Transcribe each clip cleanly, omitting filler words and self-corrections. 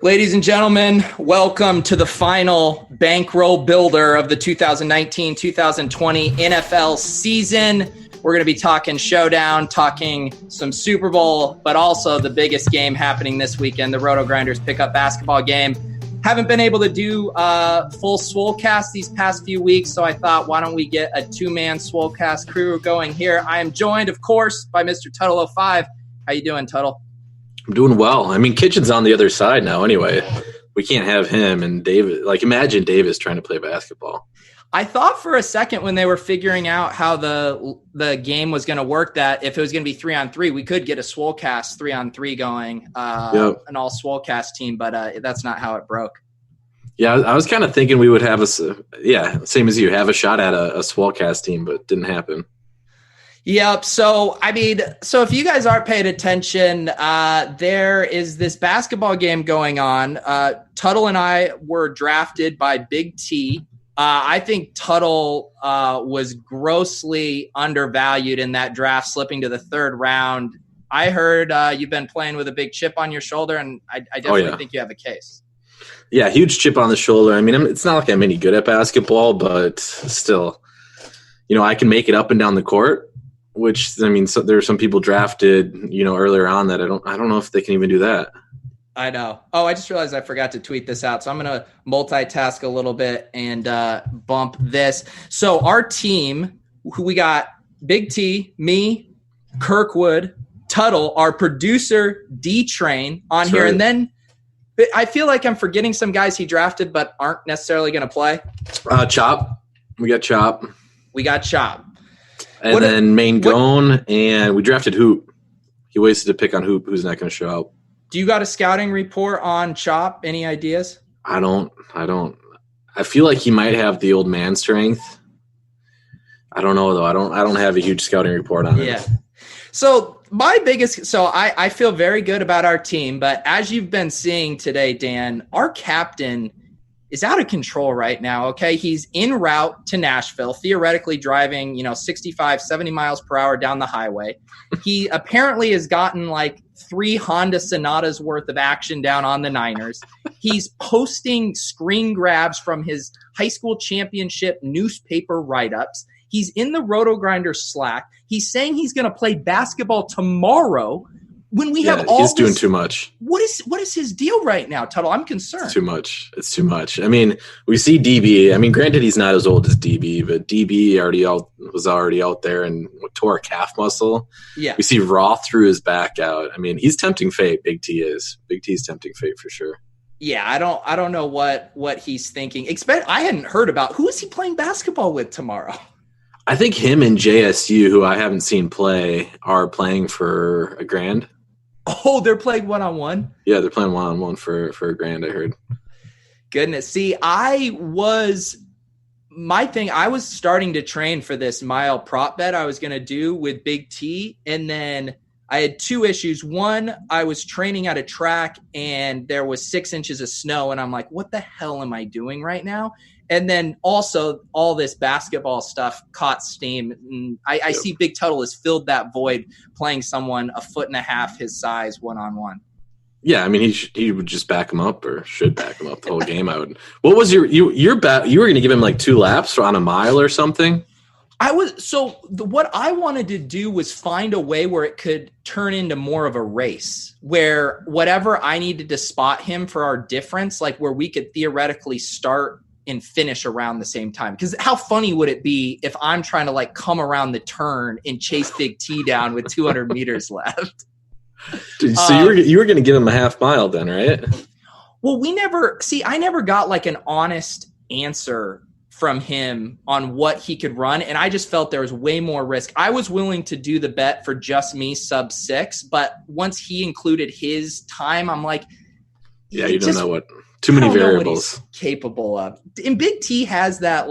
Ladies and gentlemen, welcome to the final bankroll builder of the 2019-2020 NFL season. We're going to be talking showdown, talking some Super Bowl, but also the biggest game happening this weekend, the RotoGrinders pickup basketball game. Haven't been able to do full Swolecast these past few weeks, so I thought, why don't we get a two-man Swolecast crew going here? I am joined, of course, by MrTuttle05. How you doing, Tuttle? I'm doing well. I mean, Kitchen's on the other side now anyway. We can't have him and David. Like, imagine Davis trying to play basketball. I thought for a second when they were figuring out how the game was going to work that if it was going to be 3-on-3, we could get a Swolecast 3-on-3 going, an all Swolecast team, but that's not how it broke. Yeah, I was kind of thinking we would have same as you, have a shot at a Swolecast team, but it didn't happen. Yep. So if you guys aren't paying attention, there is this basketball game going on. Tuttle and I were drafted by Big T. I think Tuttle was grossly undervalued in that draft, slipping to the third round. I heard you've been playing with a big chip on your shoulder, and I definitely think you have a case. Yeah, huge chip on the shoulder. I mean, it's not like I'm any good at basketball, but still, I can make it up and down the court. Which, I mean, there are some people drafted, earlier on that I don't know if they can even do that. I know. Oh, I just realized I forgot to tweet this out. So I'm going to multitask a little bit and bump this. So our team, who we got Big T, me, Kirkwood, Tuttle, our producer, D-Train on here. Right. And then I feel like I'm forgetting some guys he drafted but aren't necessarily going to play. Chop. We got Chop. And then Mangone, and we drafted Hoop. He wasted a pick on Hoop, who's not going to show up. Do you got a scouting report on Chop? Any ideas? I don't. I feel like he might have the old man strength. I don't know, though. I don't have a huge scouting report on it. Yeah. So I feel very good about our team, but as you've been seeing today, Dan, our captain is out of control right now, okay? He's en route to Nashville, theoretically driving, 65, 70 miles per hour down the highway. He apparently has gotten like 3 Honda Sonatas worth of action down on the Niners. He's posting screen grabs from his high school championship newspaper write-ups. He's in the RotoGrinders Slack. He's saying he's going to play basketball tomorrow. When we have all he's doing too much. What is his deal right now, Tuttle? I'm concerned. It's too much. I mean, we see DB. I mean, granted, he's not as old as DB, but DB was already out there and tore a calf muscle. Yeah. We see Roth threw his back out. I mean, he's tempting fate. Big T is. Big T's tempting fate for sure. Yeah, I don't know what he's thinking. I hadn't heard about who is he playing basketball with tomorrow. I think him and JSU, who I haven't seen play, are playing for $1,000. Oh, they're playing one-on-one? Yeah, they're playing one-on-one for $1,000, I heard. Goodness. See, I was starting to train for this mile prop bet I was going to do with Big T, and then I had 2 issues. One, I was training at a track, and there was 6 inches of snow, and I'm like, what the hell am I doing right now? And then also all this basketball stuff caught steam. And I see Big Tuttle has filled that void playing someone 1.5 feet his size one-on-one. Yeah, I mean, he would just back him up or should back him up the whole game. What was your bet? You were going to give him like 2 laps on a mile or something? What I wanted to do was find a way where it could turn into more of a race, where whatever I needed to spot him for our difference, like where we could theoretically start and finish around the same time. Because how funny would it be if I'm trying to like come around the turn and chase Big T down with 200 meters left? So you were going to give him a half mile then, right? Well, I never got like an honest answer from him on what he could run. And I just felt there was way more risk. I was willing to do the bet for just me sub 6, but once he included his time, I'm like, yeah, you don't know what. Too many variables. Capable of. And Big T has that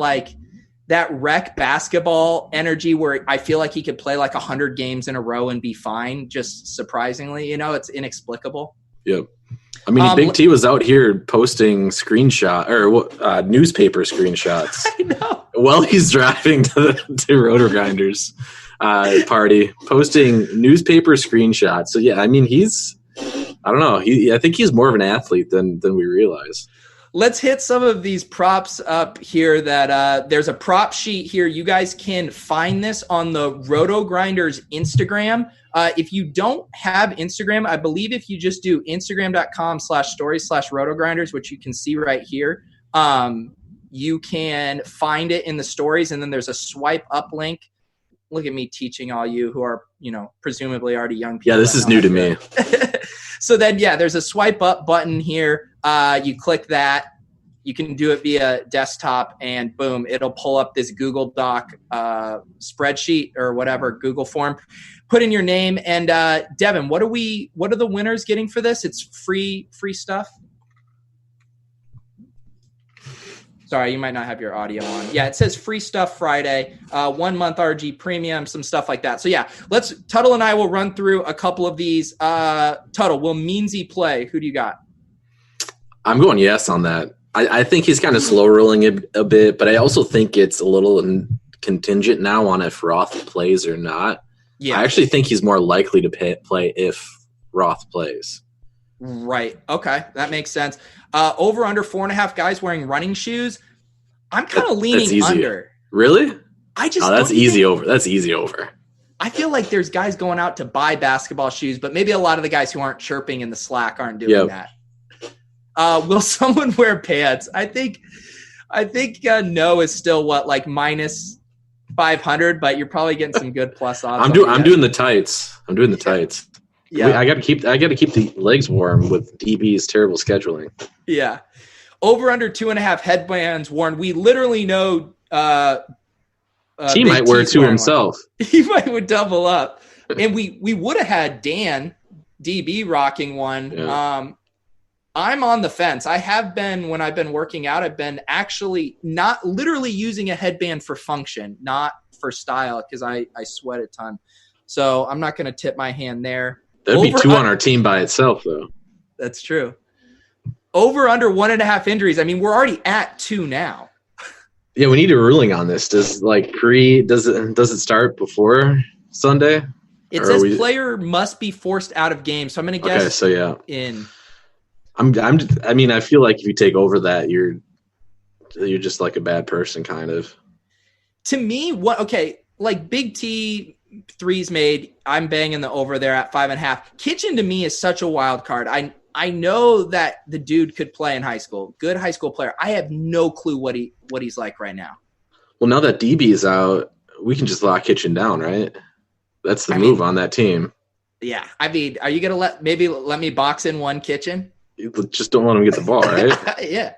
rec basketball energy where I feel like he could play like 100 games in a row and be fine. Just surprisingly, it's inexplicable. Yep. I mean, Big T was out here posting newspaper screenshots. I know. While he's driving to RotoGrinders party, posting newspaper screenshots. So yeah, I mean, he's I don't know. I think he's more of an athlete than we realize. Let's hit some of these props up here that there's a prop sheet here. You guys can find this on the RotoGrinders Instagram. If you don't have Instagram, I believe if you just do Instagram.com/stories/RotoGrinders, which you can see right here, you can find it in the stories. And then there's a swipe up link. Look at me teaching all you who are, presumably already young people. Yeah, this is new to me. So then, there's a swipe up button here. You click that. You can do it via desktop, and boom, it'll pull up this Google Doc spreadsheet or whatever, Google form. Put in your name. And Devin, what are the winners getting for this? It's free stuff. Sorry, you might not have your audio on. Yeah, it says free stuff Friday, 1 month RG premium, some stuff like that. So Tuttle and I will run through a couple of these. Tuttle, will Meansy play? Who do you got? I'm going yes on that. I think he's kind of slow rolling it a bit, but I also think it's a little contingent now on if Roth plays or not. Yeah, I actually think he's more likely to play if Roth plays. Right. Okay, that makes sense. Over under 4.5 guys wearing running shoes. I'm kind of leaning under. Really? That's easy over. That's easy over. I feel like there's guys going out to buy basketball shoes, but maybe a lot of the guys who aren't chirping in the Slack aren't doing that. Will someone wear pants? I think no is still like minus 500, but you're probably getting some good plus odds. I'm doing the tights. Tights. Yeah, I got to keep the legs warm with DB's terrible scheduling. Yeah, over under 2.5 headbands worn. We literally know. He might wear two himself. He might double up, and we would have had Dan DB rocking one. Yeah. I'm on the fence. I have been when I've been working out. I've been actually not literally using a headband for function, not for style, because I sweat a ton. So I'm not going to tip my hand there. That'd be two on our team by itself, though. That's true. Over under 1.5 injuries. I mean, we're already at 2 now. Yeah, we need a ruling on this. Does it start before Sunday? It says player must be forced out of game. So I'm going to guess. Okay, so yeah. In. I feel like if you take over that, you're just like a bad person, kind of. To me, like Big T. Threes made. I'm banging the over there at 5.5. Kitchen to me is such a wild card. I know that the dude could play in high school. Good high school player. I have no clue what he's like right now. Well, now that DB is out, we can just lock Kitchen down, right? That's the move on that team. Yeah. I mean, are you gonna let me box in one Kitchen? You just don't let him get the ball, right? Yeah.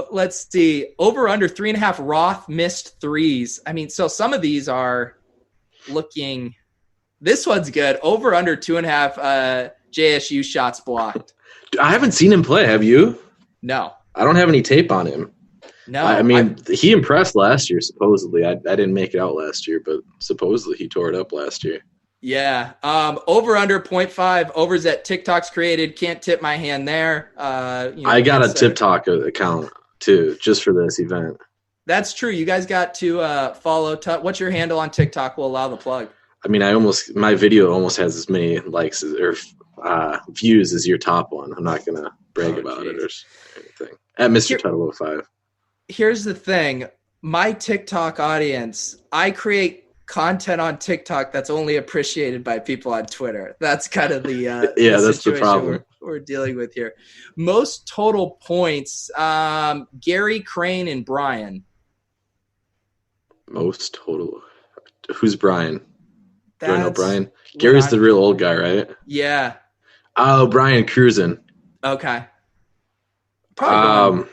Let's see. Over under 3.5 Roth missed threes. I mean, so some of these are looking. This one's good. Over under 2.5 JSU shots blocked. I haven't seen him play. Have you? No. I don't have any tape on him. No. I mean, he impressed last year, supposedly. I didn't make it out last year, but supposedly he tore it up last year. Yeah. Over under 0.5 Overzet TikToks created. Can't tip my hand there. I got a TikTok account too, just for this event. That's true. You guys got to follow. What's your handle on TikTok? We'll allow the plug. I mean, my video almost has as many likes or views as your top one. I'm not gonna brag about it or anything. At MrTuttle05. Here's the thing. My TikTok audience, I create content on TikTok that's only appreciated by people on Twitter. That's kind of the that's the problem we're dealing with here. Most total points, Gary, Crane, and Brian. Most total. Who's Brian? Do I know Brian? Gary's the real old guy, right? Yeah. Oh, Brian Cruisin. Okay. I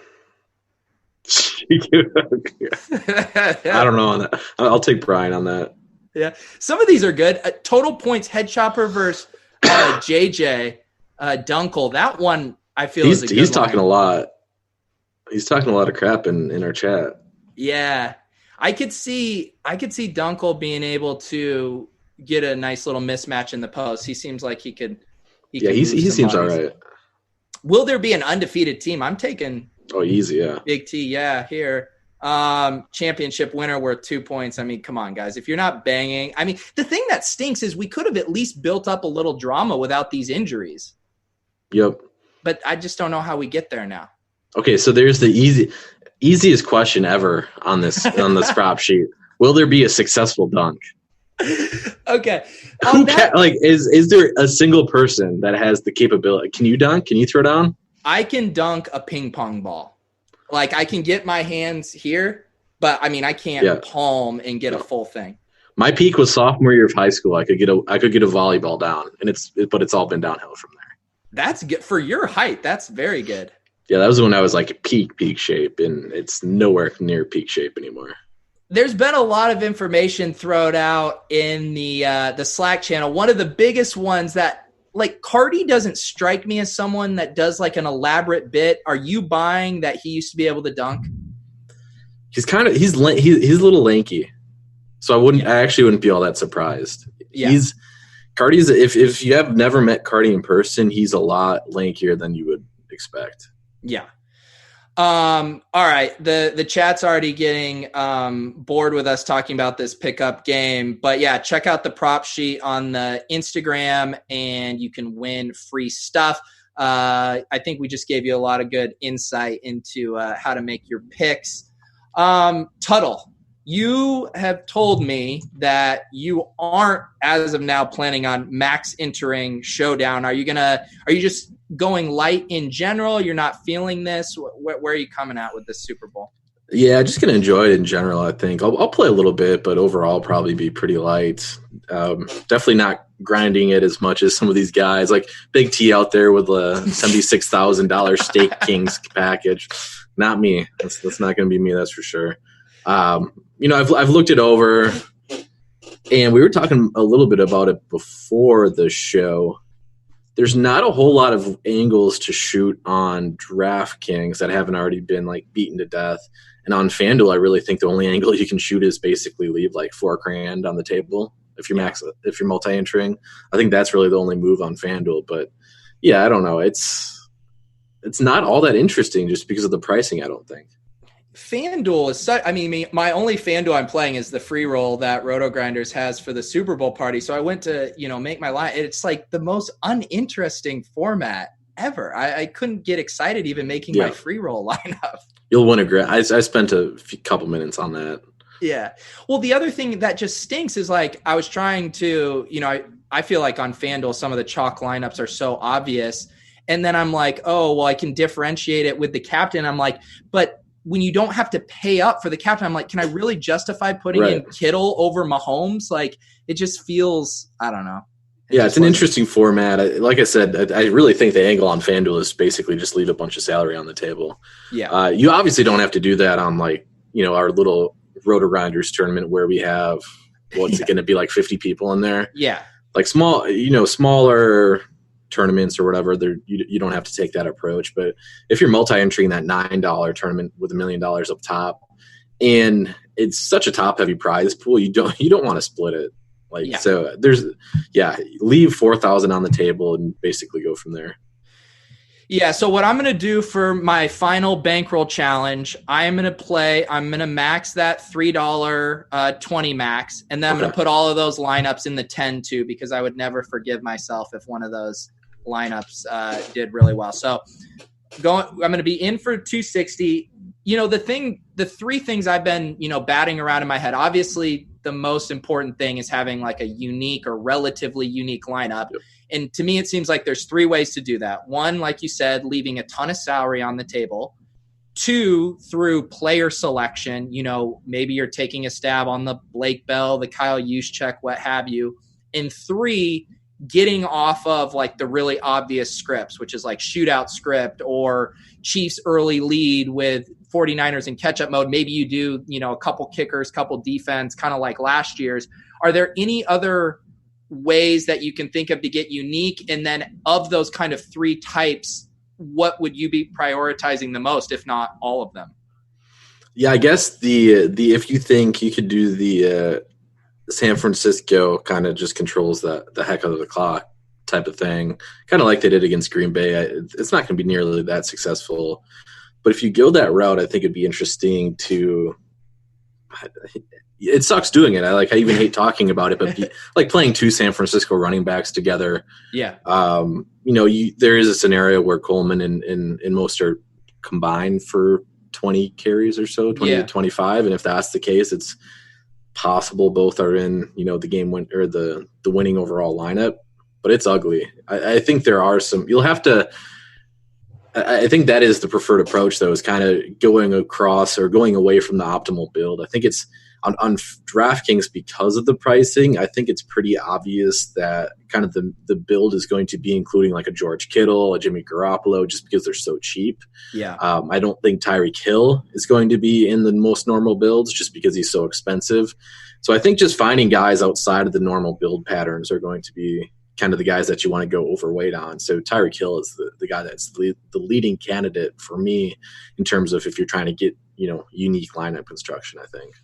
don't know on that. I'll take Brian on that. Yeah. Some of these are good. Total points, Head Chopper versus JJ Dunkel. That one I feel is a good he's talking a lot. He's talking a lot of crap in our chat. Yeah. I could see Dunkel being able to get a nice little mismatch in the post. He seems like he could. He seems all right. Will there be an undefeated team? I'm taking. Oh, easy, yeah. Big T, yeah. Here, championship winner worth 2 points. I mean, come on, guys. If you're not banging, I mean, the thing that stinks is we could have at least built up a little drama without these injuries. Yep. But I just don't know how we get there now. Okay, so there's the easiest question ever on this prop sheet. Will there be a successful dunk? Okay. Is there a single person that has the capability? Can you dunk? Can you throw down? I can dunk a ping pong ball. Like, I can get my hands here, but I mean, I can't palm and get a full thing. My peak was sophomore year of high school. I could get a volleyball down, but it's all been downhill from there. That's good for your height. That's very good. Yeah, that was when I was like peak shape, and it's nowhere near peak shape anymore. There's been a lot of information thrown out in the Slack channel. One of the biggest ones that, like, Cardi doesn't strike me as someone that does like an elaborate bit. Are you buying that he used to be able to dunk? He's a little lanky, so I actually wouldn't be all that surprised. Yeah. Cardi's if you have never met Cardi in person, he's a lot lankier than you would expect. Yeah. All right. The chat's already getting bored with us talking about this pickup game, but yeah, check out the prop sheet on the Instagram and you can win free stuff. I think we just gave you a lot of good insight into how to make your picks. Tuttle, you have told me that you aren't, as of now, planning on max entering Showdown. Are you just going light in general? You're not feeling this? Where are you coming at with this Super Bowl? Yeah, just gonna enjoy it in general. I think I'll play a little bit, but overall probably be pretty light. Definitely not grinding it as much as some of these guys, like Big T out there with a $76,000 Stake Kings package. Not me. That's not gonna be me. That's for sure. I've looked it over, and we were talking a little bit about it before the show. There's not a whole lot of angles to shoot on DraftKings that haven't already been like beaten to death. And on FanDuel, I really think the only angle you can shoot is basically leave like $4,000 on the table if you're multi-entering. I think that's really the only move on FanDuel. But yeah, I don't know. It's not all that interesting just because of the pricing, I don't think. FanDuel is such, I mean, my only FanDuel I'm playing is the free roll that RotoGrinders has for the Super Bowl party. So I went to, make my line. It's like the most uninteresting format ever. I couldn't get excited even making my free roll lineup. You'll win a great. I spent a couple minutes on that. Yeah. Well, the other thing that just stinks is like I was trying to, I feel like on FanDuel, some of the chalk lineups are so obvious. And then I'm like, oh, well, I can differentiate it with the captain. I'm like, but when you don't have to pay up for the captain, I'm like, can I really justify putting in Kittle over Mahomes? Like, it just feels, I don't know. It's an interesting format. Like I said, I really think the angle on FanDuel is basically just leave a bunch of salary on the table. Yeah. You obviously don't have to do that on our little RotoGrinders tournament where we have, what's it going to be, like 50 people in there? Yeah. Like smaller tournaments or whatever, you don't have to take that approach. But if you're multi-entering that $9 tournament with $1 million up top, and it's such a top-heavy prize pool, you don't want to split it. So leave 4,000 on the table and basically go from there. Yeah. So what I'm going to do for my final bankroll challenge, I'm going to max that $3 20 max, and then I'm going to put all of those lineups in the 10 too, because I would never forgive myself if one of those lineups did really well. So I'm going to be in for 260. The three things I've been, batting around in my head, obviously the most important thing is having like a unique or relatively unique lineup. Yep. And to me, it seems like there's three ways to do that. One, like you said, leaving a ton of salary on the table. Two, through player selection. Maybe you're taking a stab on the Blake Bell, the Kyle Juszczyk, what have you. And three, getting off of like the really obvious scripts, which is like shootout script or Chiefs early lead with 49ers in catch-up mode. Maybe you do, a couple kickers, couple defense, kind of like last year's. Are there any other ways that you can think of to get unique? And then of those kind of three types, what would you be prioritizing the most, if not all of them? Yeah, I guess the if you think you could do the San Francisco kind of just controls the heck out of the clock type of thing, kind of like they did against Green Bay. It's not going to be nearly that successful. But if you go that route, I think it'd be interesting to. It sucks doing it. I even hate talking about it, but like playing two San Francisco running backs together. Yeah. There is a scenario where Coleman and Mostert combine for 20 carries or so, 20 to 25. And if that's the case, it's possible both are in, the game win or the winning overall lineup, but it's ugly. I think there are some, you'll have to, I think that is the preferred approach though, is kind of going across or going away from the optimal build. I think it's on DraftKings because of the pricing. I think it's pretty obvious that kind of the build is going to be including like a George Kittle, a Jimmy Garoppolo, just because they're so cheap. Yeah. I don't think Tyreek Hill is going to be in the most normal builds just because he's so expensive. So I think just finding guys outside of the normal build patterns are going to be kind of the guys that you want to go overweight on. So Tyreek Hill is the guy that's the leading candidate for me in terms of if you're trying to get, unique lineup construction, I think.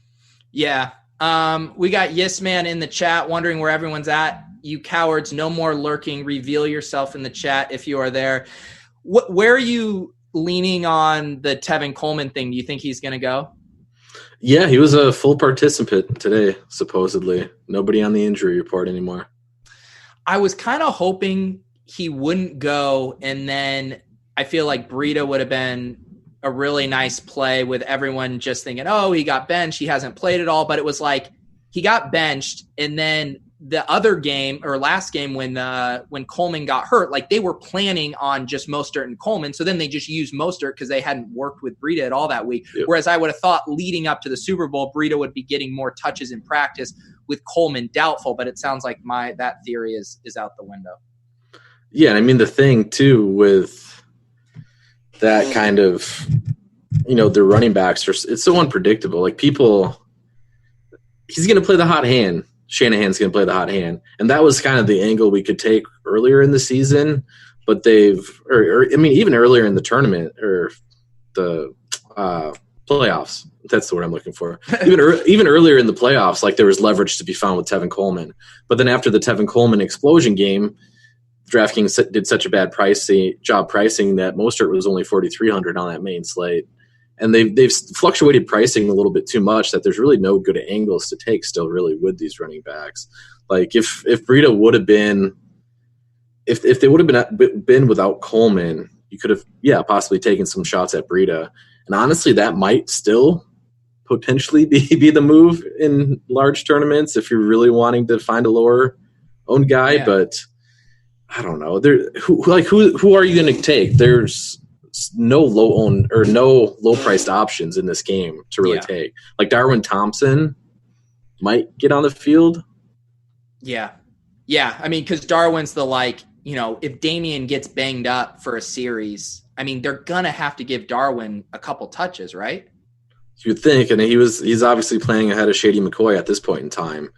Yeah. We got Yes Man in the chat wondering where everyone's at. You cowards, no more lurking. Reveal yourself in the chat if you are there. Where are you leaning on the Tevin Coleman thing? Do you think he's going to go? Yeah, he was a full participant today, supposedly. Nobody on the injury report anymore. I was kind of hoping he wouldn't go, and then I feel like Breida would have been a really nice play with everyone just thinking, oh, he got benched, he hasn't played at all. But it was like he got benched, and then the other game or last game when Coleman got hurt, like they were planning on just Mostert and Coleman. So then they just used Mostert because they hadn't worked with Breida at all that week. Yep. Whereas I would have thought leading up to the Super Bowl, Breida would be getting more touches in practice with Coleman doubtful. But it sounds like that theory is out the window. Yeah, and I mean the thing too with that kind of, the running backs it's so unpredictable. Like he's going to play the hot hand. Shanahan's going to play the hot hand. And that was kind of the angle we could take earlier in the season, but even earlier in the tournament or the playoffs. That's the word I'm looking for. Even earlier in the playoffs, like there was leverage to be found with Tevin Coleman. But then after the Tevin Coleman explosion game, DraftKings did such a bad job pricing that Mostert was only $4,300 on that main slate. And they've fluctuated pricing a little bit too much that there's really no good angles to take still really with these running backs. Like if Breida would have been – if they would have been without Coleman, you could have, possibly taken some shots at Breida. And honestly, that might still potentially be the move in large tournaments if you're really wanting to find a lower-owned guy. Yeah. But – I don't know. Who are you going to take? There's no low priced options in this game to really take. Like Darwin Thompson might get on the field. Yeah. I mean, because Darwin's if Damian gets banged up for a series, I mean, they're gonna have to give Darwin a couple touches, right? You'd think, and he's obviously playing ahead of Shady McCoy at this point in time.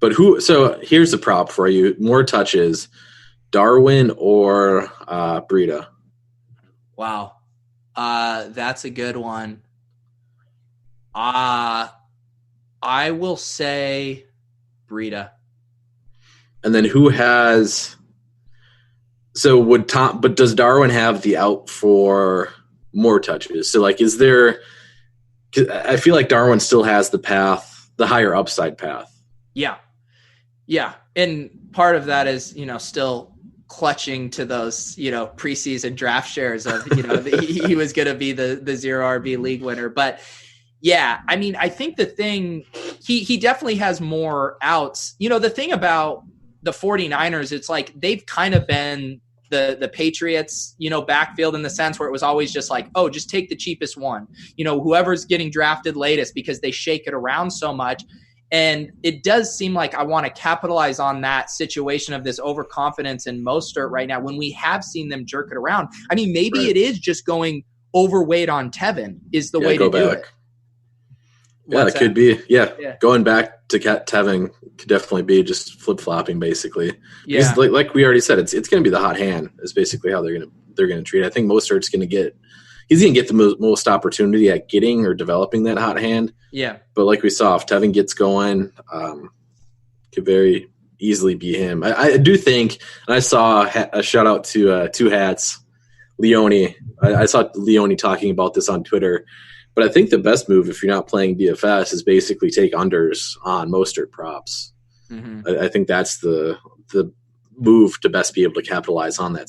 But so here's the prop for you. More touches, Darwin or Breida? Wow. That's a good one. I will say Breida. And then who has – but does Darwin have the out for more touches? So, is there – I feel like Darwin still has the higher upside path. Yeah. And part of that is, still clutching to those, preseason draft shares of, he was going to be the 0 RB league winner. But yeah, I mean, I think the thing, he definitely has more outs. The thing about the 49ers, it's like they've kind of been the Patriots, backfield in the sense where it was always just like, oh, just take the cheapest one, whoever's getting drafted latest because they shake it around so much. And it does seem like I want to capitalize on that situation of this overconfidence in Mostert right now when we have seen them jerk it around. I mean, maybe it is just going overweight on Tevin is the way to do it. It could be. Yeah. Going back to Tevin could definitely be just flip-flopping basically. Because like we already said, it's going to be the hot hand is basically how they're going to treat it. I think Mostert's going to get the most opportunity at getting or developing that hot hand. Yeah. But like we saw, if Tevin gets going, could very easily be him. I do think, and I saw a shout out to Two Hats Leone. I saw Leone talking about this on Twitter. But I think the best move, if you're not playing DFS, is basically take unders on Mostert props. Mm-hmm. I think that's the move to best be able to capitalize on that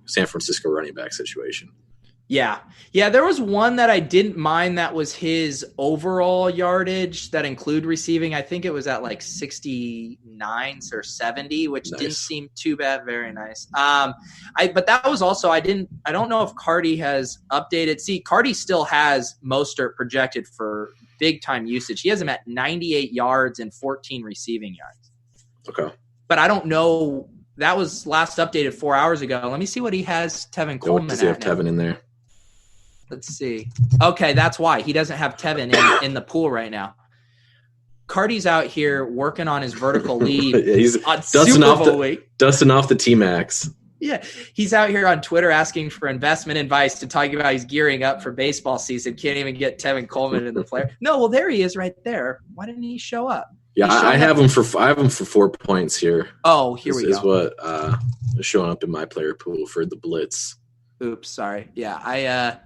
San Francisco running back situation. Yeah. There was one that I didn't mind that was his overall yardage that include receiving. I think it was at like 69 or 70, which didn't seem too bad. Very nice. But that was also, I don't know if Cardi has updated. See, Cardi still has Mostert projected for big time usage. He has him at 98 yards and 14 receiving yards. Okay. But I don't know. That was last updated 4 hours ago. Let me see what he has Tevin Coleman does he have Tevin in there? Let's see. Okay, that's why. He doesn't have Tevin in the pool right now. Cardi's out here working on his vertical lead. He's dusting off the T-Max. Yeah, he's out here on Twitter asking for investment advice to talking about he's gearing up for baseball season. Can't even get Tevin Coleman in the player. No, well, there he is right there. Why didn't he show up? Yeah, I have him for 4 points here. Oh, here we go. Is what is showing up in my player pool for the Blitz. Oops, sorry. Yeah,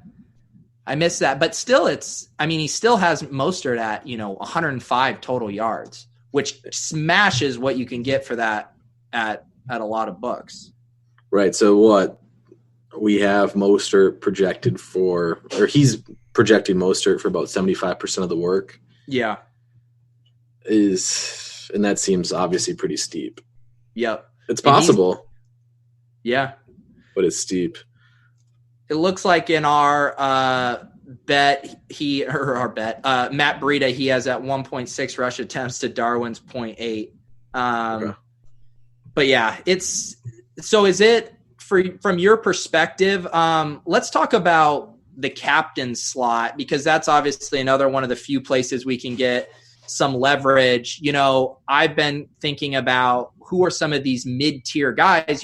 I missed that, but still he still has Mostert at, 105 total yards, which smashes what you can get for that at a lot of books. Right. So what we have Mostert projected for, or he's projecting Mostert for about 75% of the work. Yeah. And that seems obviously pretty steep. Yep. It's possible. Yeah. But it's steep. It looks like in our bet, Matt Breida, he has at 1.6 rush attempts to Darwin's 0.8. Okay. But yeah, is it from your perspective? Let's talk about the captain slot, because that's obviously another one of the few places we can get some leverage. I've been thinking about who are some of these mid-tier guys,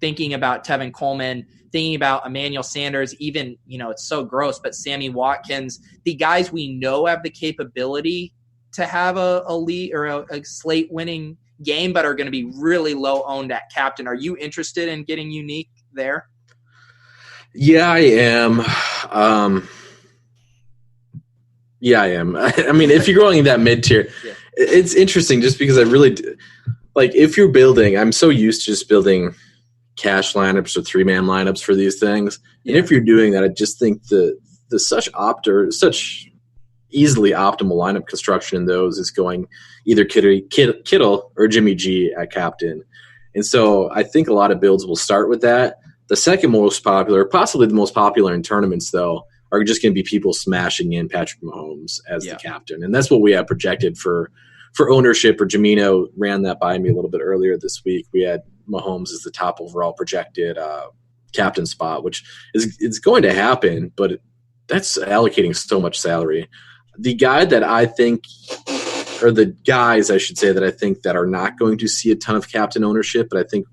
thinking about Tevin Coleman, thinking about Emmanuel Sanders, even, it's so gross, but Sammy Watkins, the guys we know have the capability to have a lead or a slate winning game, but are going to be really low owned at captain. Are you interested in getting unique there? Yeah, I am. I am. I mean, if you're going in that mid tier, it's interesting just because I really if you're building, I'm so used to just building cash lineups or 3-man lineups for these things. And if you're doing that, I just think the such easily optimal lineup construction in those is going either Kittle or Jimmy G at captain. And so I think a lot of builds will start with that. The second most popular, possibly the most popular in tournaments, though, are just going to be people smashing in Patrick Mahomes as the captain. And that's what we have projected for ownership. Or Jamino ran that by me a little bit earlier this week. We had Mahomes as the top overall projected captain spot, which is going to happen, but that's allocating so much salary. The guy that I think, or the guys I should say that I think that are not going to see a ton of captain ownership, but I think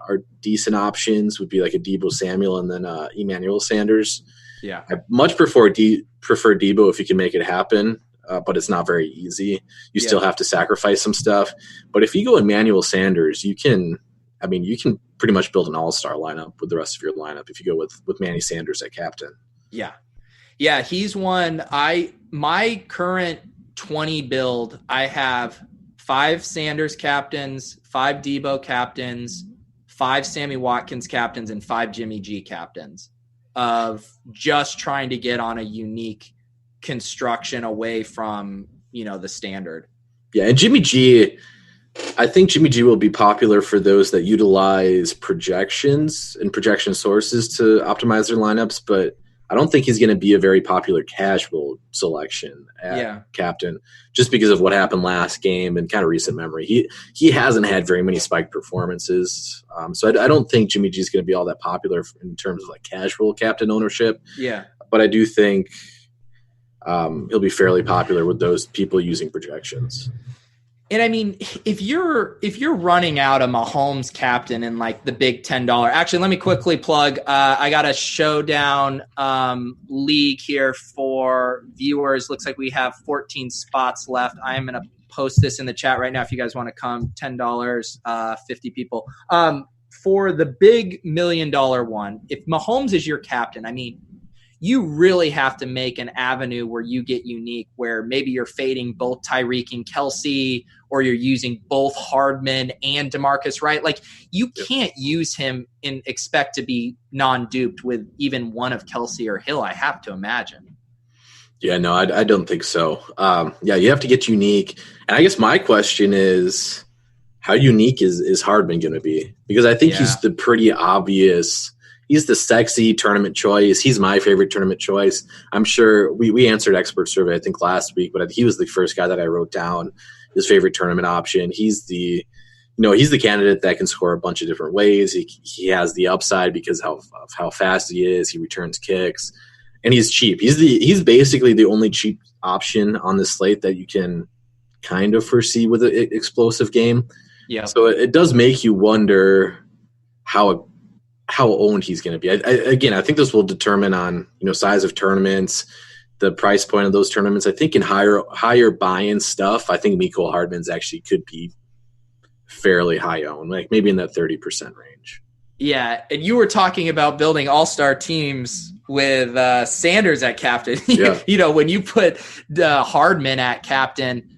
are decent options would be like a Deebo Samuel and then Emmanuel Sanders. Yeah, I much prefer Deebo if you can make it happen, but it's not very easy. You still have to sacrifice some stuff. But if you go Emmanuel Sanders, you can pretty much build an all-star lineup with the rest of your lineup if you go with Manny Sanders at captain. Yeah, he's one. My current 20 build, I have 5 Sanders captains, 5 Deebo captains, 5 Sammy Watkins captains, and 5 Jimmy G captains, of just trying to get on a unique construction away from, the standard. Yeah, and Jimmy G, I think Jimmy G will be popular for those that utilize projections and projection sources to optimize their lineups, but I don't think he's going to be a very popular casual selection at captain, just because of what happened last game and kind of recent memory. He hasn't had very many spiked performances, so I don't think Jimmy G is going to be all that popular in terms of casual captain ownership. Yeah, but I do think he'll be fairly popular with those people using projections. And I mean, if you're running out a Mahomes captain in the big $10, actually, let me quickly plug. I got a showdown league here for viewers. Looks like we have 14 spots left. I am going to post this in the chat right now if you guys want to come. $10, 50 people. for the big $1 million one, if Mahomes is your captain, I mean, you really have to make an avenue where you get unique, where maybe you're fading both Tyreek and Kelsey, or you're using both Hardman and DeMarcus, right? Like, you can't use him and expect to be non-duped with even one of Kelsey or Hill, I have to imagine. Yeah, no, I don't think so. You have to get unique. And I guess my question is, how unique is Hardman going to be? Because I think he's the pretty obvious – he's the sexy tournament choice. He's my favorite tournament choice. I'm sure we answered expert survey, I think, last week, but he was the first guy that I wrote down his favorite tournament option. He's the candidate that can score a bunch of different ways. He has the upside because of how fast he is. He returns kicks, and he's cheap. He's basically the only cheap option on this slate that you can kind of foresee with an explosive game. Yeah. So it does make you wonder how owned he's going to be. I think this will determine on size of tournaments, the price point of those tournaments. I think in higher buy-in stuff, I think Mecole Hardman's actually could be fairly high owned, like maybe in that 30% range. Yeah, and you were talking about building all-star teams with Sanders at captain. Yeah. When you put Hardman at captain,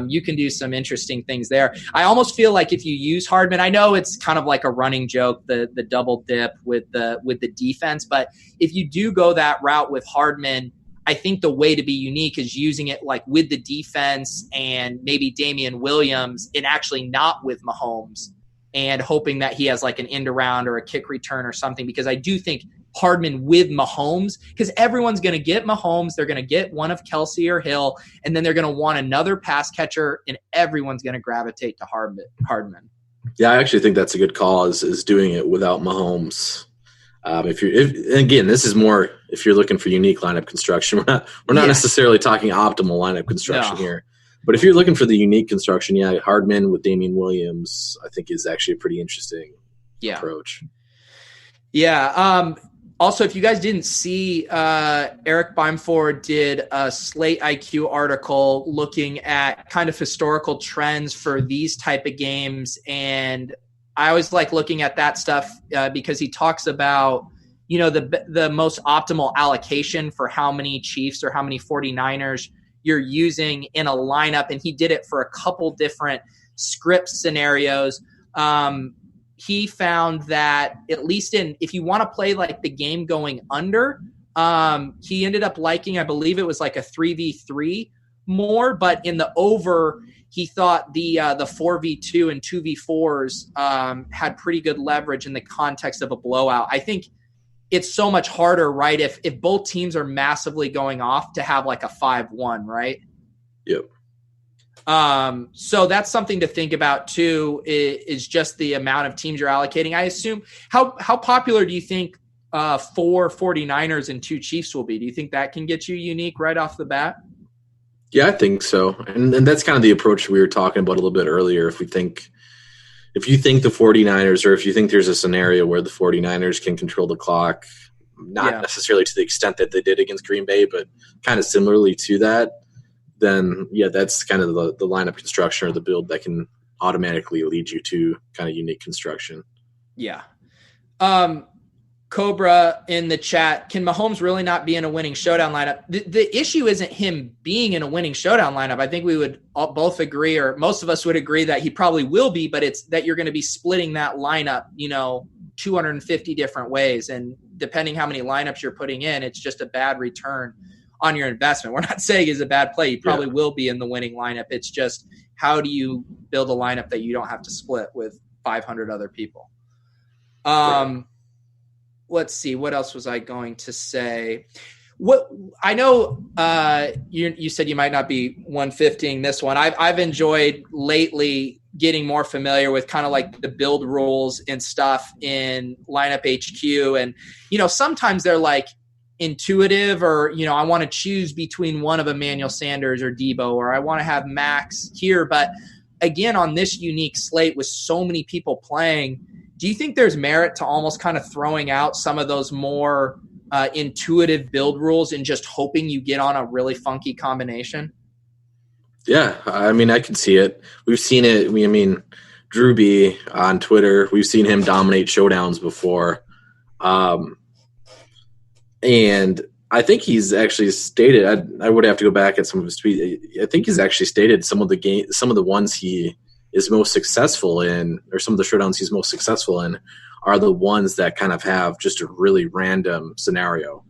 you can do some interesting things there. I almost feel like if you use Hardman, I know it's kind of like a running joke, the double dip with the defense, but if you do go that route with Hardman, I think the way to be unique is using it like with the defense and maybe Damian Williams and actually not with Mahomes, and hoping that he has like an end around or a kick return or something, because I do think Hardman with Mahomes, because everyone's going to get Mahomes, they're going to get one of Kelsey or Hill, and then they're going to want another pass catcher, and everyone's going to gravitate to Hardman. Yeah, I actually think that's a good call, is doing it without Mahomes. Again, this is more if you're looking for unique lineup construction. We're not necessarily talking optimal lineup construction here. But if you're looking for the unique construction, Hardman with Damian Williams, I think is actually a pretty interesting approach. Yeah. Also, if you guys didn't see, Eric Beimford did a Slate IQ article looking at kind of historical trends for these type of games. And I always like looking at that stuff because he talks about, the most optimal allocation for how many Chiefs or how many 49ers you're using in a lineup. And he did it for a couple different script scenarios. He found that at least if you want to play like the game going under, he ended up liking, I believe it was like a 3v3 more, but in the over, he thought the 4v2 and 2v4s had pretty good leverage in the context of a blowout. I think it's so much harder, right? If both teams are massively going off to have like a 5-1, right? Yep. So that's something to think about too, is just the amount of teams you're allocating. I assume, how popular do you think 4 49ers and 2 Chiefs will be? Do you think that can get you unique right off the bat? Yeah, I think so. And that's kind of the approach we were talking about a little bit earlier. If you think the 49ers, or if you think there's a scenario where the 49ers can control the clock, not necessarily to the extent that they did against Green Bay, but kind of similarly to that, then that's kind of the lineup construction or the build that can automatically lead you to kind of unique construction. Yeah. Cobra in the chat, can Mahomes really not be in a winning showdown lineup? The issue isn't him being in a winning showdown lineup. I think we would both agree, or most of us would agree, that he probably will be, but it's that you're going to be splitting that lineup, 250 different ways. And depending how many lineups you're putting in, it's just a bad return on your investment. We're not saying it's a bad play. You probably will be in the winning lineup. It's just, how do you build a lineup that you don't have to split with 500 other people? Let's see. What else was I going to say? What I know, you said you might not be 150ing this one. I've enjoyed lately getting more familiar with kind of like the build rules and stuff in Lineup HQ. And, sometimes they're like intuitive, or, I want to choose between one of Emmanuel Sanders or Debo, or I want to have Max here. But again, on this unique slate with so many people playing, do you think there's merit to almost kind of throwing out some of those more intuitive build rules and just hoping you get on a really funky combination? Yeah, I mean, I can see it. We've seen it. Drew B on Twitter. We've seen him dominate showdowns before. And I think he's actually stated, I would have to go back at some of his tweets. I think he's actually stated some of the ones he is most successful in, or some of the showdowns he's most successful in, are the ones that kind of have just a really random scenario,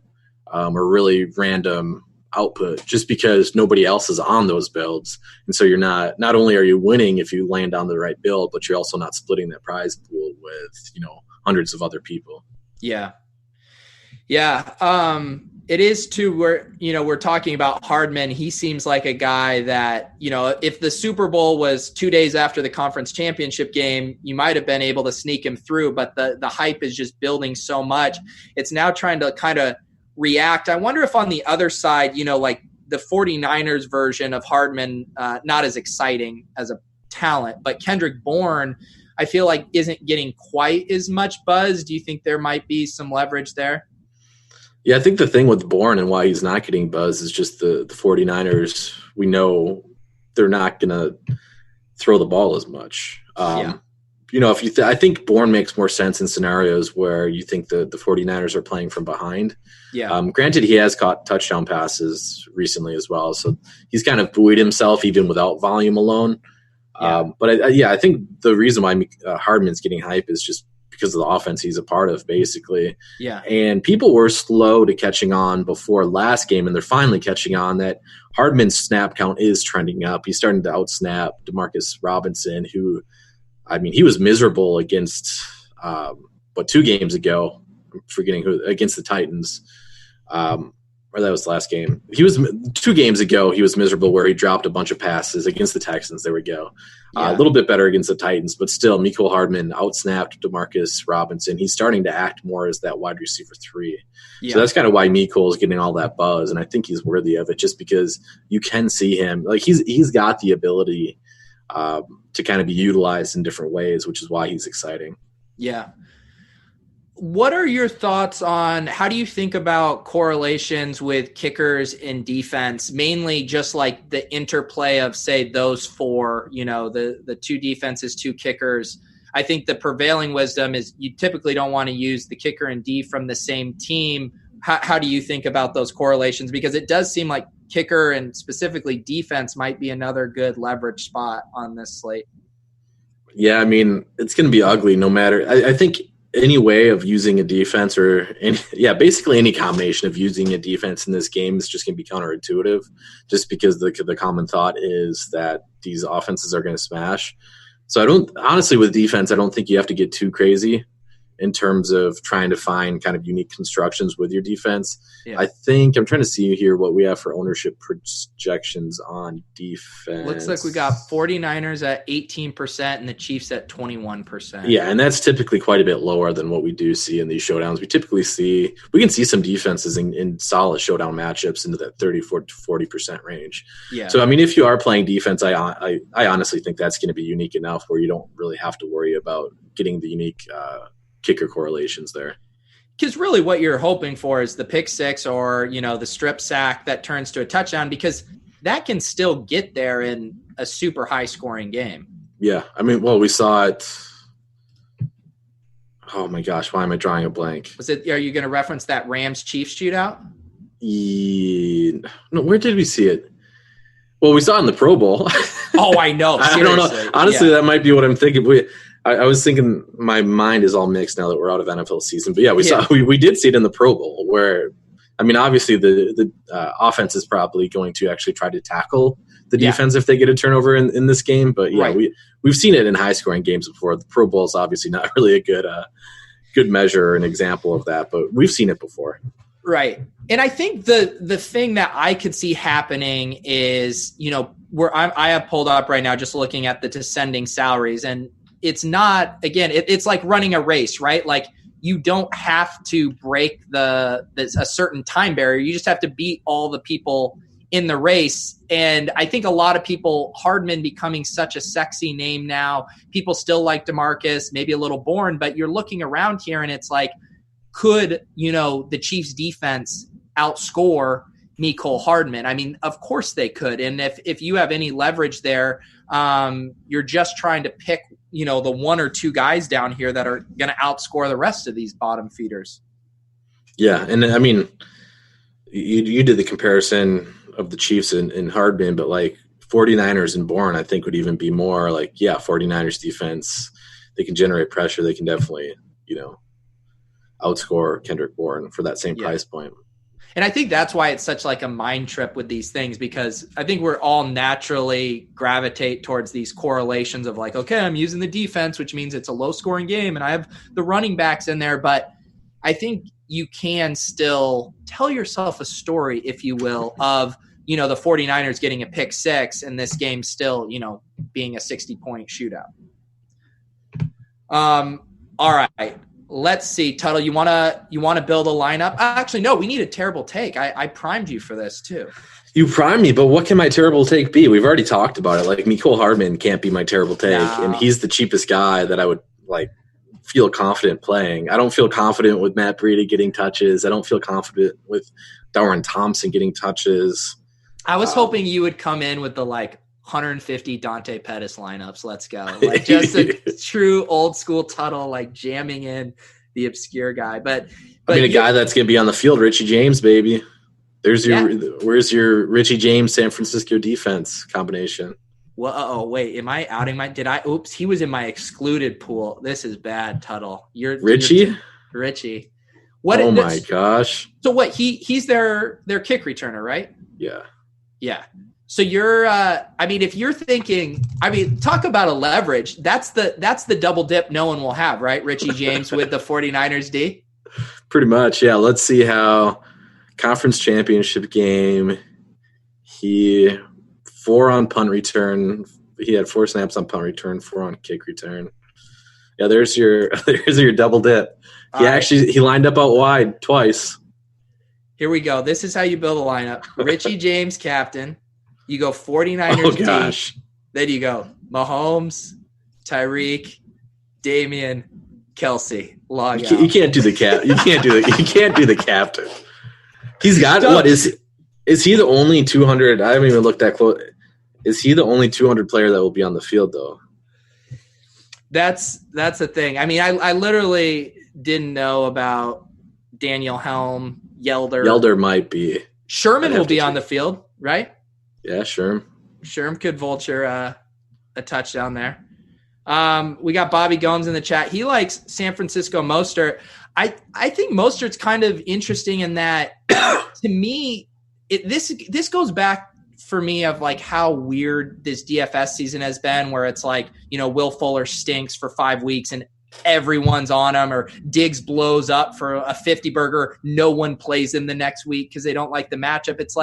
or really random output, just because nobody else is on those builds. And so you're not only are you winning if you land on the right build, but you're also not splitting that prize pool with, hundreds of other people. Yeah. It is too, we're talking about Hardman. He seems like a guy that, if the Super Bowl was 2 days after the conference championship game, you might have been able to sneak him through, but the hype is just building so much. It's now trying to kind of react. I wonder if on the other side, like the 49ers version of Hardman, not as exciting as a talent, but Kendrick Bourne, I feel like isn't getting quite as much buzz. Do you think there might be some leverage there? Yeah, I think the thing with Bourne and why he's not getting buzz is just the 49ers. We know they're not going to throw the ball as much. I think Bourne makes more sense in scenarios where you think the 49ers are playing from behind. Yeah. Granted, he has caught touchdown passes recently as well, so he's kind of buoyed himself even without volume alone. Yeah. I think the reason why Hardman's getting hype is just because of the offense he's a part of, basically. Yeah. And people were slow to catching on before last game, and they're finally catching on that Hardman's snap count is trending up. He's starting to outsnap DeMarcus Robinson, who, he was miserable against 2 games ago. I'm forgetting who, against the Titans. Or that was the last game. He was 2 games ago. He was miserable where he dropped a bunch of passes against the Texans. There we go. Yeah. A little bit better against the Titans, but still, Mecole Hardman outsnapped DeMarcus Robinson. He's starting to act more as that wide receiver 3. Yeah. So that's kind of why Mecole is getting all that buzz, and I think he's worthy of it just because you can see him. Like he's got the ability to kind of be utilized in different ways, which is why he's exciting. Yeah. What are your thoughts on how do you think about correlations with kickers in defense, mainly just like the interplay of, say, those 4, the 2 defenses, 2 kickers? I think the prevailing wisdom is you typically don't want to use the kicker and D from the same team. How do you think about those correlations? Because it does seem like kicker and specifically defense might be another good leverage spot on this slate. Yeah, it's going to be ugly no matter. I think any way of using a defense basically any combination of using a defense in this game is just going to be counterintuitive, just because the common thought is that these offenses are going to smash. So with defense, I don't think you have to get too crazy in terms of trying to find kind of unique constructions with your defense. Yeah. I think I'm trying to see here what we have for ownership projections on defense. Looks like we got 49ers at 18% and the Chiefs at 21%. Yeah, and that's typically quite a bit lower than what we do see in these showdowns. We can see some defenses in solid showdown matchups into that 34 to 40% range. Yeah. So, if you are playing defense, I honestly think that's going to be unique enough where you don't really have to worry about getting the unique kicker correlations there. Because really what you're hoping for is the pick six or, the strip sack that turns to a touchdown, because that can still get there in a super high scoring game. Yeah. We saw it. Oh my gosh. Why am I drawing a blank? Are you going to reference that Rams Chiefs shootout? No, where did we see it? Well, we saw it in the Pro Bowl. Oh, I know. I don't know. Honestly, That might be what I'm thinking. I was thinking my mind is all mixed now that we're out of NFL season. But yeah, we did see it in the Pro Bowl where, obviously the offense is probably going to actually try to tackle the defense if they get a turnover in this game. But yeah, right. We've seen it in high scoring games before. The Pro Bowl is obviously not really a good measure or an example of that, but we've seen it before. Right. And I think the thing that I could see happening is, where I have pulled up right now, just looking at the descending salaries, and it's not, again, it's like running a race, right? Like you don't have to break a certain time barrier. You just have to beat all the people in the race. And I think a lot of people, Hardman becoming such a sexy name now, people still like DeMarcus, maybe a little Bourne, but you're looking around here and it's like, could, the Chiefs defense outscore? Mecole Hardman. I mean, of course they could. And if you have any leverage there, you're just trying to pick, the one or two guys down here that are going to outscore the rest of these bottom feeders. Yeah. And I mean, you did the comparison of the Chiefs and Hardman, but like 49ers and Bourne, I think would even be more like, 49ers defense, they can generate pressure. They can definitely, outscore Kendrick Bourne for that same price point. And I think that's why it's such like a mind trip with these things, because I think we're all naturally gravitate towards these correlations of like, okay, I'm using the defense, which means it's a low scoring game and I have the running backs in there. But I think you can still tell yourself a story, if you will, of, the 49ers getting a pick six and this game still, being a 60-point shootout. All right. Let's see, Tuttle. You wanna build a lineup? Actually, no. We need a terrible take. I primed you for this too. You primed me, but what can my terrible take be? We've already talked about it. Like Mecole Hardman can't be my terrible take, and he's the cheapest guy that I would like feel confident playing. I don't feel confident with Matt Breida getting touches. I don't feel confident with Darwin Thompson getting touches. I was hoping you would come in with the 150 Dante Pettis lineups. Let's go. Just a true old school Tuttle, jamming in the obscure guy. But a guy that's going to be on the field, Richie James, baby. Where's your Richie James San Francisco defense combination? Well, wait, am I outing oops, he was in my excluded pool. This is bad, Tuttle. Richie? Richie. Oh my gosh. So what, he's their kick returner, right? Yeah. Yeah. So you're, if you're thinking, talk about a leverage. That's the double dip no one will have, right? Richie James with the 49ers D. Pretty much. Yeah. Let's see how conference championship game. He 4 on punt return. He had 4 snaps on punt return, 4 on kick return. Yeah. There's your double dip. He lined up out wide twice. Here we go. This is how you build a lineup. Richie James, captain. You go 49ers deep. Then you go Mahomes, Tyreek, Damian, Kelsey. Log out. You can't do the cap. You can't do the captain. He's got what is he the only 200? I haven't even looked that close. Is he the only 200 player that will be on the field though? That's the thing. I literally didn't know about Daniel Helm. Yelder might be. Sherman will be on the field, right? Yeah, Sherm could vulture a touchdown there. We got Bobby Gomes in the chat. He likes San Francisco Mostert. I think Mostert's kind of interesting in that, to me, this goes back for me of how weird this DFS season has been, where it's Will Fuller stinks for 5 weeks and everyone's on him, or Diggs blows up for a 50 burger. No one plays him the next week because they don't like the matchup. It's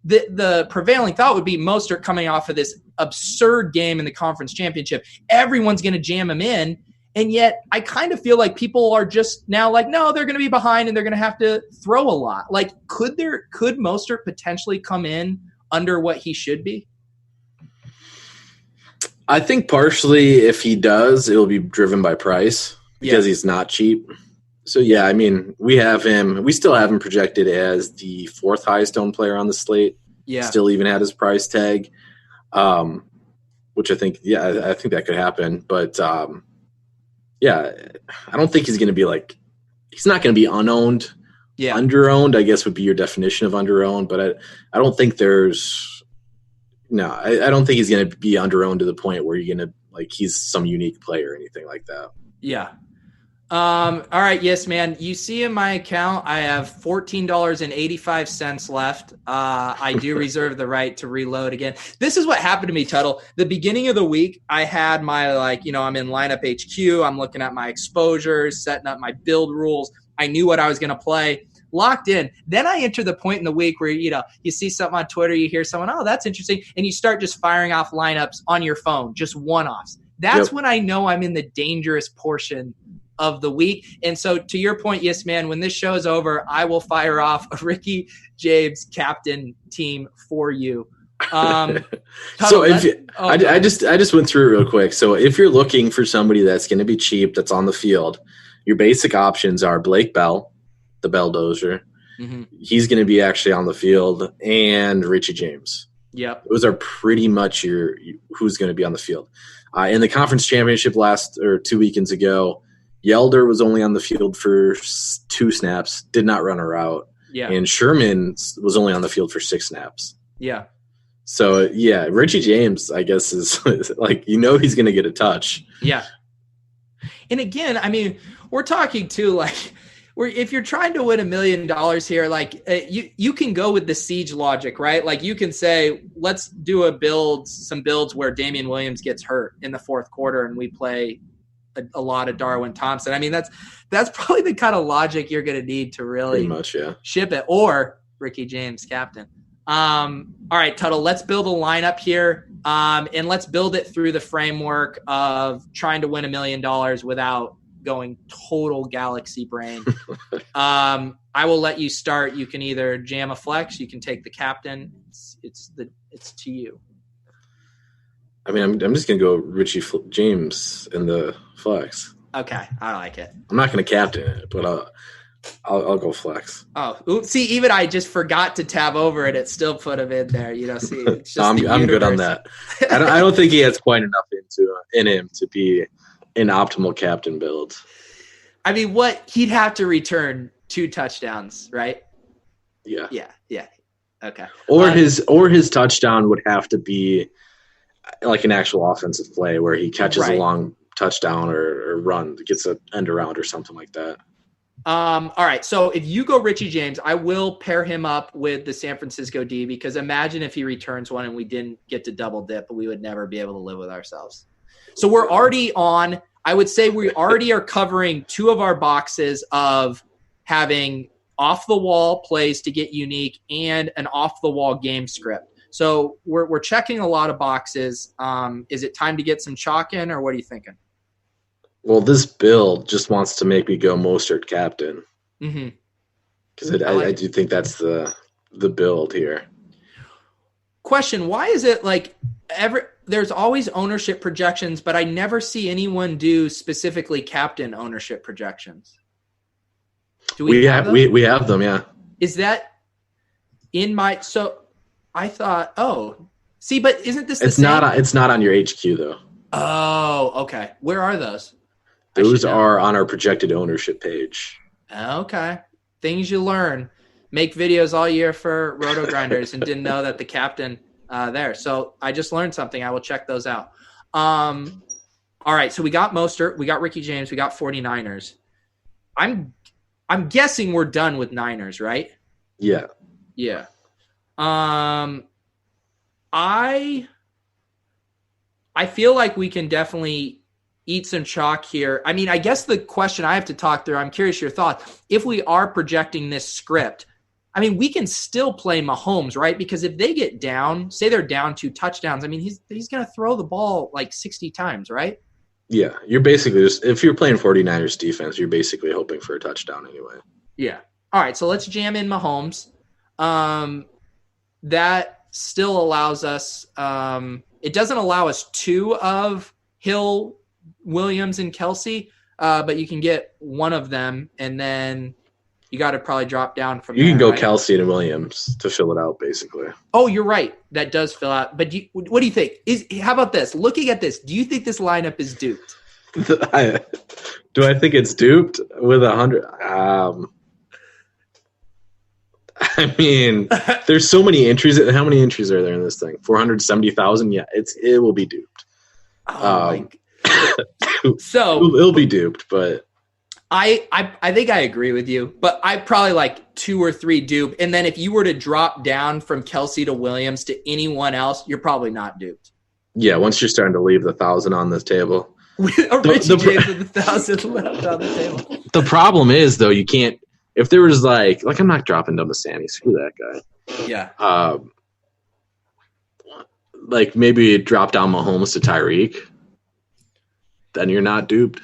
the prevailing thought would be Mostert coming off of this absurd game in the conference championship. Everyone's going to jam him in. And yet I kind of feel like people are just now no, they're going to be behind and they're going to have to throw a lot. Could Mostert potentially come in under what he should be? I think partially if he does, it'll be driven by price because he's not cheap. So, yeah, we still have him projected as the 4th highest owned player on the slate. Yeah. Still even at his price tag, which I think that could happen. But, I don't think he's going to be he's not going to be unowned. Yeah. Underowned, I guess, would be your definition of underowned. But I don't think I don't think he's going to be underowned to the point where you're going to he's some unique player or anything like that. Yeah. All right. Yes, man. You see in my account, I have $14.85 left. I do reserve the right to reload again. This is what happened to me, Tuttle. The beginning of the week, I had my I'm in lineup HQ. I'm looking at my exposures, setting up my build rules. I knew what I was going to play. Locked in. Then I enter the point in the week where, you see something on Twitter, you hear someone, oh, that's interesting. And you start just firing off lineups on your phone, just one-offs. That's when I know I'm in the dangerous portion of the week. And so to your point, yes, man, when this show is over, I will fire off a Ricky James captain team for you. I just went through it real quick. So if you're looking for somebody that's going to be cheap, that's on the field, your basic options are Blake Bell, the Belldozer. He's going to be actually on the field, and Richie James. Yep. Those are pretty much who's going to be on the field. In the conference championship 2 weekends ago, Yelder was only on the field for 2 snaps, did not run a route. Yeah. And Sherman was only on the field for 6 snaps. Yeah. So, yeah, Richie James, I guess, is like, he's going to get a touch. Yeah. And again, I mean, we're talking too, like, if you're trying to win $1 million here, like you can go with the siege logic, right? Like you can say, let's do some builds where Damian Williams gets hurt in the fourth quarter and we play a lot of Darwin Thompson. I mean, that's probably the kind of logic you're going to need to really ship it, or Ricky James, captain. All right, Tuttle, let's build a lineup here. And let's build it through the framework of trying to win $1 million without going total galaxy brain. I will let you start. You can either jam a flex, you can take the captain. It's to you. I mean, I'm just gonna go Richie James in the flex. Okay, I like it. I'm not gonna captain it, but I'll go flex. Oh, oops, see, even I just forgot to tab over it. It still put him in there. See, it's just I'm good on that. I don't think he has quite enough in him to be an optimal captain build. I mean, he'd have to return 2 touchdowns, right? Yeah. Okay. Or his touchdown would have to be like an actual offensive play where he catches a long touchdown or run, gets an end around or something like that. All right. So if you go Richie James, I will pair him up with the San Francisco D, because imagine if he returns one and we didn't get to double dip, but we would never be able to live with ourselves. So we're already I would say we already are covering 2 of our boxes of having off-the-wall plays to get unique and an off-the-wall game script. So we're checking a lot of boxes. Is it time to get some chalk in, or what are you thinking? Well, this build just wants to make me go Mostert captain. Because I do think that's the build here. Question, why is it like there's always ownership projections, but I never see anyone do specifically captain ownership projections? Do we have them? We have them, yeah. Is that in my – so I thought, see, but isn't this the same? It's not on your HQ, though. Oh, okay. Where are those? Those are on our projected ownership page. Okay. Things you learn. Make videos all year for RotoGrinders and didn't know that the captain there. So I just learned something. I will check those out. All right. So we got Mostert. We got Ricky James. We got 49ers. I'm guessing we're done with Niners, right? Yeah. Yeah. I feel like we can definitely eat some chalk here. I mean, I guess the question I have to talk through, I'm curious your thoughts. If we are projecting this script, I mean, we can still play Mahomes, right? Because if they get down, say they're down 2 touchdowns, I mean, he's going to throw the ball like 60 times, right? Yeah, you're basically just, if you're playing 49ers defense, you're basically hoping for a touchdown anyway. Yeah. All right, so let's jam in Mahomes. That still allows us it doesn't allow us 2 of Hill, Williams, and Kelsey, but you can get one of them, and then you got to probably drop down from there. You can go right? Kelsey and Williams to fill it out, basically. Oh, you're right. That does fill out. But what do you think? How about this? Looking at this, do you think this lineup is duped? Do I think it's duped with 100? I mean, there's so many entries. How many entries are there in this thing? 470,000? Yeah, it will be duped. So it'll be duped, but I think I agree with you, but I probably like 2 or 3 dupe. And then if you were to drop down from Kelsey to Williams to anyone else, you're probably not duped. Yeah, once you're starting to leave the 1,000 on this table. Richie James with 1,000 left on the table. The problem is, though, you can't – if there was like I'm not dropping down to Sammy. Screw that guy. Yeah. Like maybe drop down Mahomes to Tyreek. Then you're not duped.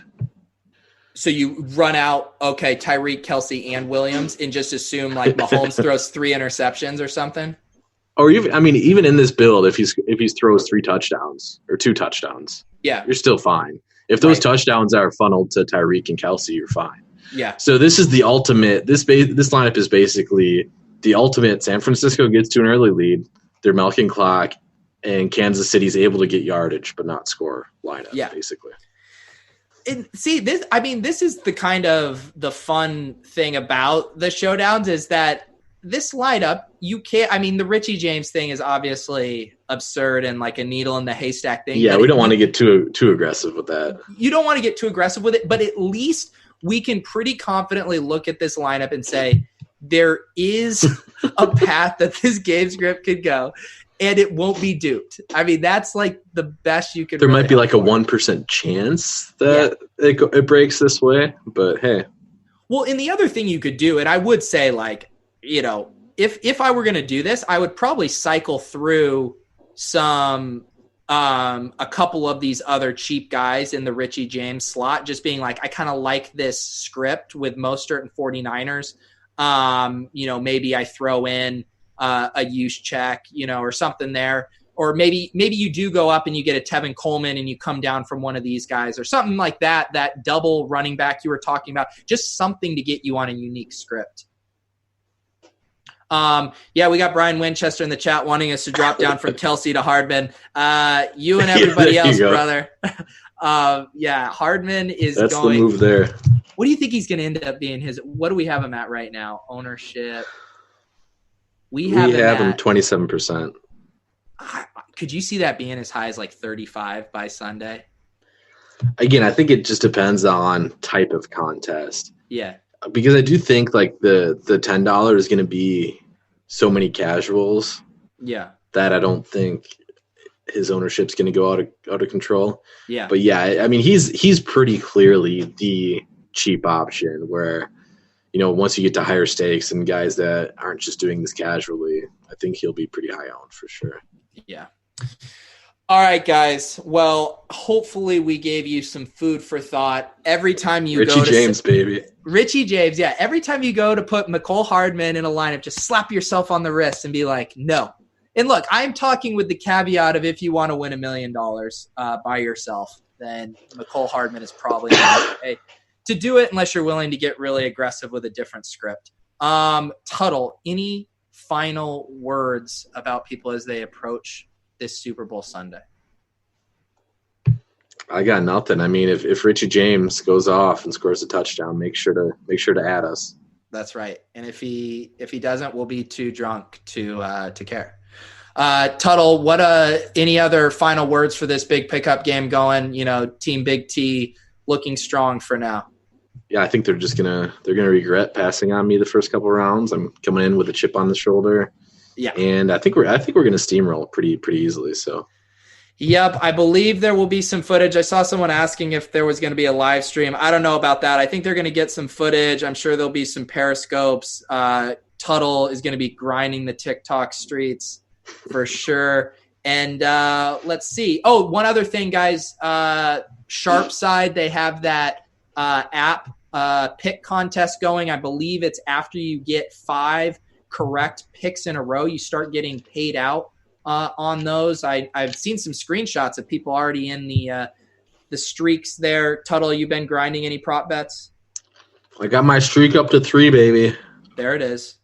So you run out, okay, Tyreek, Kelsey, and Williams, and just assume like Mahomes throws 3 interceptions or something? Or even in this build, if he throws 3 touchdowns or 2 touchdowns, yeah, you're still fine. If those touchdowns are funneled to Tyreek and Kelsey, you're fine. Yeah. So this is the ultimate. This lineup is basically the ultimate. San Francisco gets to an early lead. They're milking clock, and Kansas City's able to get yardage but not score lineup. Yeah. Basically. And see this. I mean, this is the kind of the fun thing about the showdowns is that this lineup, you can't. I mean, the Richie James thing is obviously absurd and like a needle in the haystack thing. Yeah, we don't want to get too aggressive with that. You don't want to get too aggressive with it, but at least we can pretty confidently look at this lineup and say there is a path that this game script could go, and it won't be duped. I mean, that's like the best you could. There really might be like a for. 1% chance that it breaks this way, but hey. Well, and the other thing you could do, and I would say, like, you know, if I were going to do this, I would probably cycle through some a couple of these other cheap guys in the Richie James slot, just being like, I kind of like this script with Mostert and 49ers. You know, maybe I throw in a use check, you know, or something there. Or maybe you do go up and you get a Tevin Coleman and you come down from one of these guys or something like that, that double running back you were talking about, just something to get you on a unique script. Yeah, we got Brian Winchester in the chat wanting us to drop down from Kelsey to Hardman. You and everybody else, brother. Yeah, Hardman is That's going. the move there. What do you think he's going to end up being? What do we have him at right now? Ownership. We have him 27%. Could you see that being as high as like 35 by Sunday? Again, I think it just depends on type of contest. Yeah. Because I do think like the $10 is going to be so many casuals. Yeah. That I don't think his ownership's going to go out of control. Yeah. But yeah, I mean he's pretty clearly the cheap option where, you know, once you get to higher stakes and guys that aren't just doing this casually, I think he'll be pretty high owned for sure. Yeah. All right, guys. Well, hopefully we gave you some food for thought. Every time you Richie go to James, baby. Richie James, yeah. Every time you go to put Mecole Hardman in a lineup, just slap yourself on the wrist and be like, no. And look, I'm talking with the caveat of if you want to win $1 million by yourself, then Mecole Hardman is probably not okay to do it unless you're willing to get really aggressive with a different script. Tuttle, any final words about people as they approach this Super Bowl Sunday? I got nothing. I mean, if Richie James goes off and scores a touchdown, make sure to add us. That's right. And if he doesn't, we'll be too drunk to care. Tuttle, what any other final words for this big pickup game going? You know, Team Big T looking strong for now. Yeah, I think they're gonna regret passing on me the first couple rounds. I'm coming in with a chip on the shoulder. Yeah, and I think we're gonna steamroll pretty easily. So. Yep, I believe there will be some footage. I saw someone asking if there was going to be a live stream. I don't know about that. I think they're going to get some footage. I'm sure there'll be some periscopes. Tuttle is going to be grinding the TikTok streets for sure. And let's see. Oh, one other thing, guys. Sharp Side, they have that app pick contest going. I believe it's after you get 5 correct picks in a row, you start getting paid out on those. I've seen some screenshots of people already in the streaks there. Tuttle, you been grinding any prop bets? I got my streak up to 3, baby. There it is.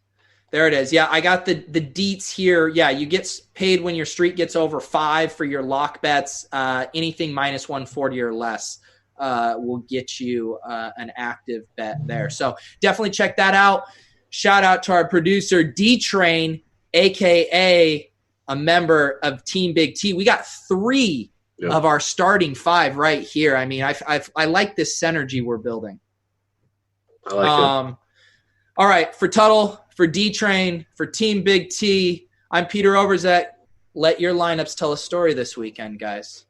Yeah, I got the deets here. Yeah, you get paid when your streak gets over 5 for your lock bets. Anything minus 140 or less will get you an active bet there. So definitely check that out. Shout out to our producer, D-Train, a.k.a. a member of Team Big T. We got 3 of our starting 5 right here. I mean, I like this synergy we're building. I like it. All right, for Tuttle, for D-Train, for Team Big T, I'm Peter Overzet. Let your lineups tell a story this weekend, guys.